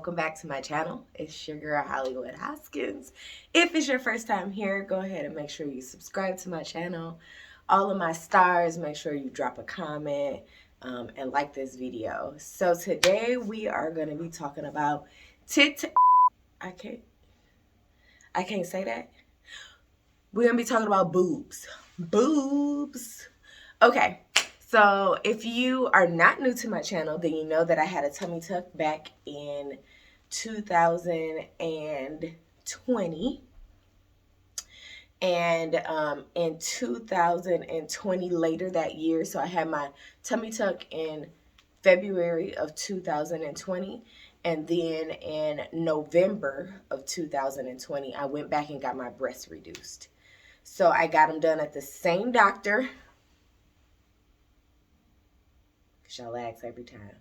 welcome back to my channel. It's your girl Hollywood Hoskins. If it's your first time here, go ahead and make sure you subscribe to my channel. All of my stars, make sure you drop a comment and like this video. So today we are going to be talking about I can't say that. We're going to be talking about boobs. Okay. So if you are not new to my channel, then you know that I had a tummy tuck back in 2020. And in 2020, later that year, so I had my tummy tuck in February of 2020. And then in November of 2020, I went back and got my breasts reduced. So I got them done at the same doctor. Y'all ask every time.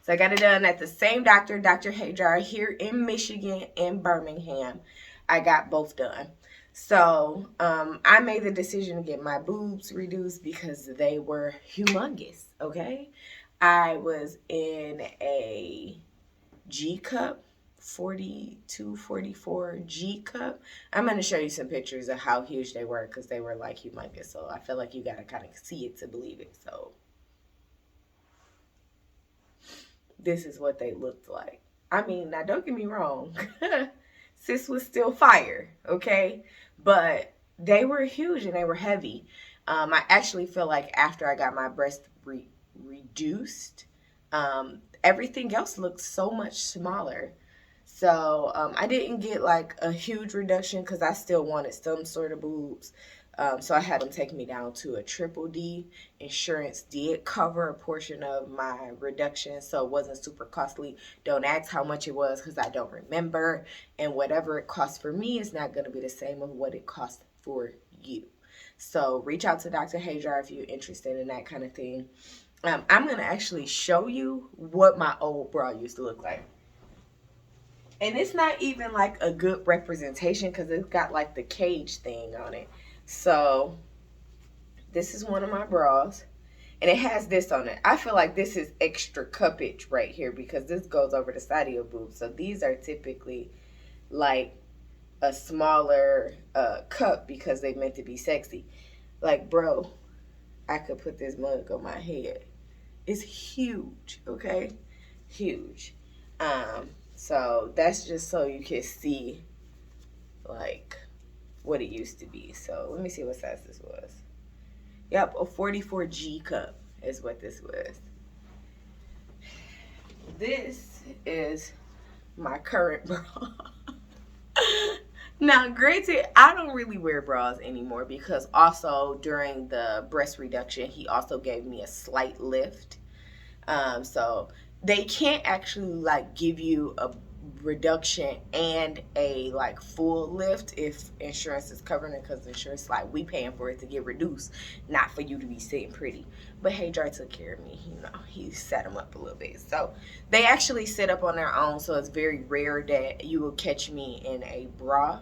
So I got it done at the same doctor, Dr. Hajar, here in Michigan, in Birmingham. I got both done. So I made the decision to get my boobs reduced because they were humongous, okay? I was in a G cup, 42, 44 G cup. I'm going to show you some pictures of how huge they were because they were like humongous. So I feel like you got to kind of see it to believe it. So this is what they looked like. I mean, now don't get me wrong. Sis was still fire, okay? But they were huge and they were heavy. I actually feel like after I got my breast reduced, everything else looked so much smaller. So I didn't get like a huge reduction because I still wanted some sort of boobs. So I had them take me down to a triple D. Insurance did cover a portion of my reduction, so it wasn't super costly. Don't ask how much it was because I don't remember. And whatever it costs for me is not going to be the same of what it costs for you. So reach out to Dr. Hajar if you're interested in that kind of thing. I'm going to actually show you what my old bra used to look like. And it's not even like a good representation because it's got like the cage thing on it. So this is one of my bras. And it has this on it. I feel like this is extra cuppage right here because this goes over the side of your boob. So these are typically like a smaller cup because they meant to be sexy. Like, bro, I could put this mug on my head. It's huge, okay? Huge. So that's just so you can see like what it used to be. So let me see what size this was. Yep, a 44G cup is what this was. This is my current bra. Now, granted, I don't really wear bras anymore because also during the breast reduction, he also gave me a slight lift. So they can't actually like give you a reduction and a like full lift if insurance is covering it because insurance like we paying for it to get reduced, not for you to be sitting pretty. But Hajar took care of me, you know, he set them up a little bit. So they actually sit up on their own, so it's very rare that you will catch me in a bra.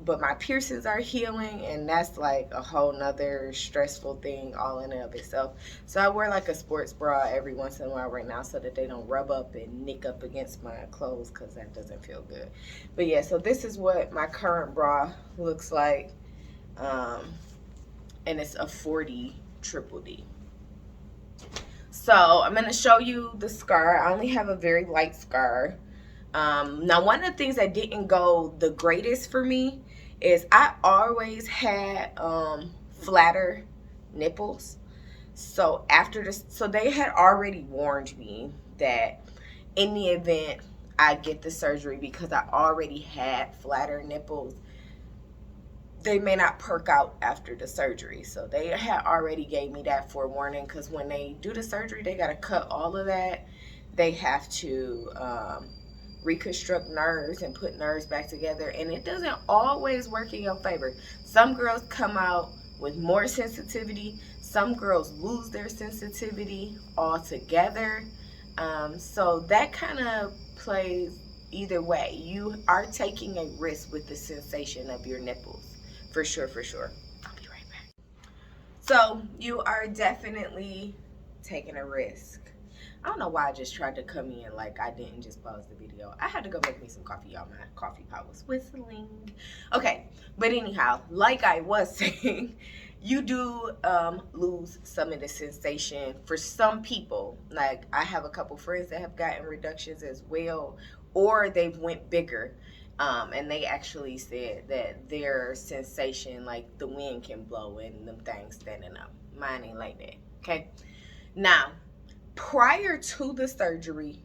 But my piercings are healing, and that's like a whole nother stressful thing all in and of itself. So I wear like a sports bra every once in a while right now so that they don't rub up and nick up against my clothes because that doesn't feel good. But yeah, so this is what my current bra looks like. And it's a 40 triple D. So I'm going to show you the scar. I only have a very light scar. Now, one of the things that didn't go the greatest for me is I always had flatter nipples. So after this, so they had already warned me that in the event I get the surgery, because I already had flatter nipples, they may not perk out after the surgery. So they had already gave me that forewarning because when they do the surgery, they got to cut all of that. They have to reconstruct nerves and put nerves back together, and it doesn't always work in your favor. Some girls come out with more sensitivity, some girls lose their sensitivity altogether. So that kind of plays either way. You are taking a risk with the sensation of your nipples, for sure. I'll be right back. So you are definitely taking a risk. I don't know why I just tried to come in like I didn't just pause the video. I had to go make me some coffee, y'all. My coffee pot was whistling. Okay, but anyhow, like I was saying, you do lose some of the sensation for some people. Like I have a couple friends that have gotten reductions as well, or they've went bigger. And they actually said that their sensation, like the wind can blow and them things standing up. Mine ain't like that. Okay. Now, prior to the surgery,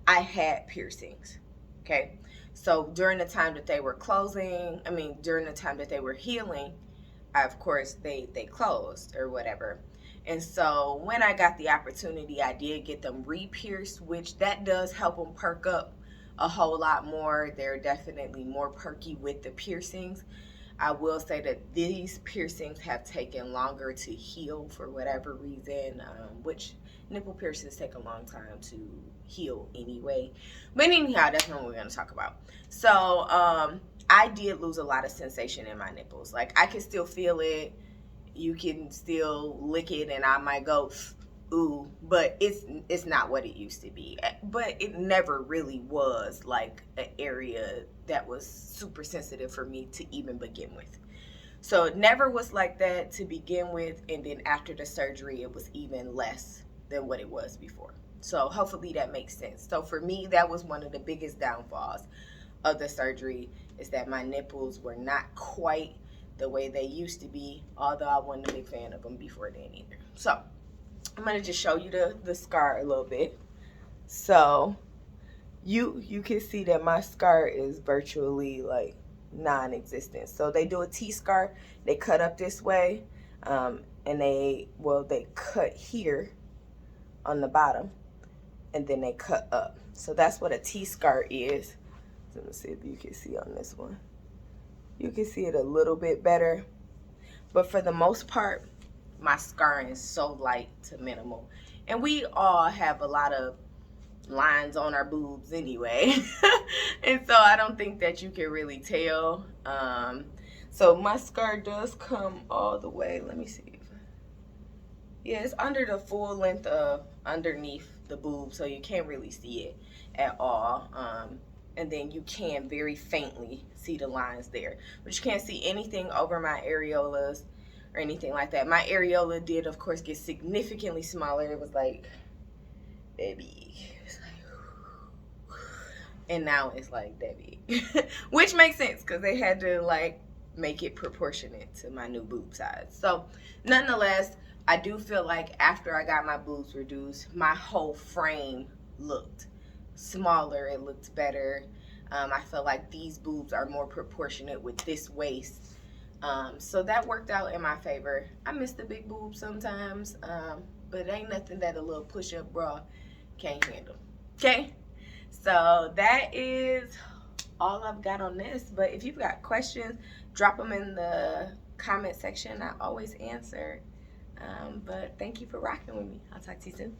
I had piercings. Okay. So during the time that they were during the time that they were healing, of course they closed or whatever. And so when I got the opportunity, I did get them re-pierced, which that does help them perk up a whole lot more. They're definitely more perky with the piercings. I will say that these piercings have taken longer to heal for whatever reason, which nipple piercings take a long time to heal anyway. But anyhow, that's not what we're going to talk about. So I did lose a lot of sensation in my nipples. Like I can still feel it. You can still lick it and I might go ooh, but it's not what it used to be. But it never really was like an area that was super sensitive for me to even begin with. So it never was like that to begin with, and then after the surgery it was even less than what it was before. So hopefully that makes sense. So for me, that was one of the biggest downfalls of the surgery, is that my nipples were not quite the way they used to be, although I wasn't a big fan of them before then either. So I'm going to just show you the scar a little bit. So you can see that my scar is virtually like non-existent. So they do a T-scar, they cut up this way, and they cut here on the bottom, and then they cut up. So that's what a T-scar is. So let me see if you can see on this one. You can see it a little bit better, but for the most part, my scarring is so light to minimal. And we all have a lot of lines on our boobs anyway. And so I don't think that you can really tell. So my scar does come all the way. Let me see. Yeah, it's under the full length of underneath the boob, so you can't really see it at all. And then you can very faintly see the lines there, but you can't see anything over my areolas or anything like that. My areola did, of course, get significantly smaller. It was like, baby, it's like, and now it's like that big, which makes sense because they had to like make it proportionate to my new boob size. So nonetheless, I do feel like after I got my boobs reduced, my whole frame looked smaller. It looked better. I feel like these boobs are more proportionate with this waist. So that worked out in my favor. I miss the big boobs sometimes, but it ain't nothing that a little push-up bra can't handle. Okay, so that is all I've got on this. But if you've got questions, drop them in the comment section. I always answer. But thank you for rocking with me. I'll talk to you soon.